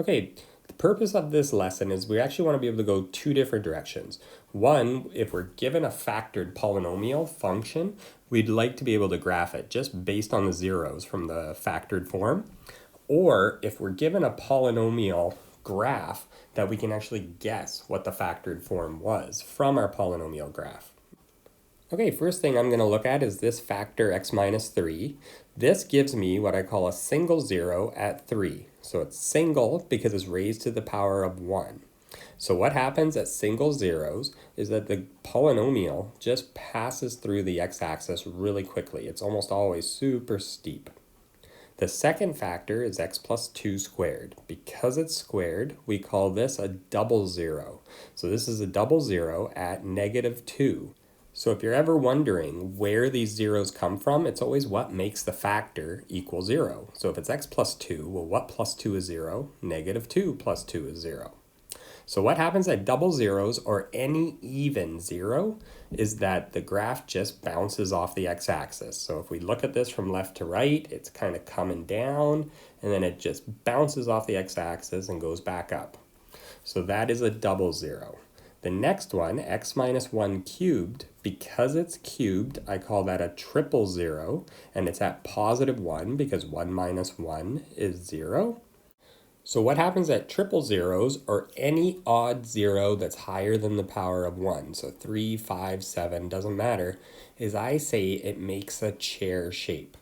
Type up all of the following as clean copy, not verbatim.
Okay, the purpose of this lesson is we actually want to be able to go two different directions. One, if we're given a factored polynomial function, we'd like to be able to graph it just based on the zeros from the factored form. Or if we're given a polynomial graph, that we can actually guess what the factored form was from our polynomial graph. Okay, first thing I'm going to look at is this factor x minus 3. This gives me what I call a single zero at 3. So it's single because it's raised to the power of 1. So what happens at single zeros is that the polynomial just passes through the x-axis really quickly. It's almost always super steep. The second factor is x plus 2 squared. Because it's squared, we call this a double zero. So this is a double zero at negative 2. So if you're ever wondering where these zeros come from, it's always what makes the factor equal 0. So if it's x plus 2, well, what plus 2 is 0? Negative 2 plus 2 is 0. So what happens at double zeros or any even zero is that the graph just bounces off the x-axis. So if we look at this from left to right, it's kind of coming down, and then it just bounces off the x-axis and goes back up. So that is a double zero. The next one, x minus 1 cubed, because it's cubed, I call that a triple zero, and it's at positive 1 because 1 minus 1 is 0. So what happens at triple zeros, or any odd zero that's higher than the power of 1, so 3, 5, 7, doesn't matter, is I say it makes a chair shape.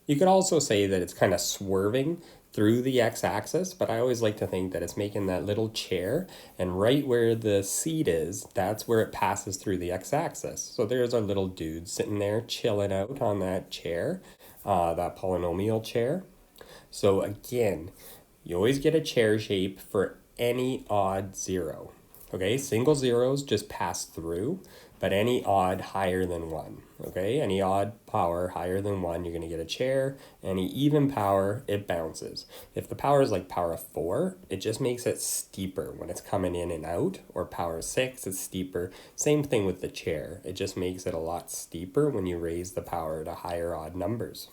You could also say that it's kind of swerving through the x-axis, but I always like to think that it's making that little chair, and right where the seat is, that's where it passes through the x-axis. So there's our little dude sitting there chilling out on that chair, that polynomial chair. So again, you always get a chair shape for any odd zero. Okay, single zeros just pass through, but any odd higher than 1. Okay, any odd power higher than 1, you're going to get a chair. Any even power, it bounces. If the power is like power of 4, it just makes it steeper when it's coming in and out, or power of 6, it's steeper. Same thing with the chair. It just makes it a lot steeper when you raise the power to higher odd numbers.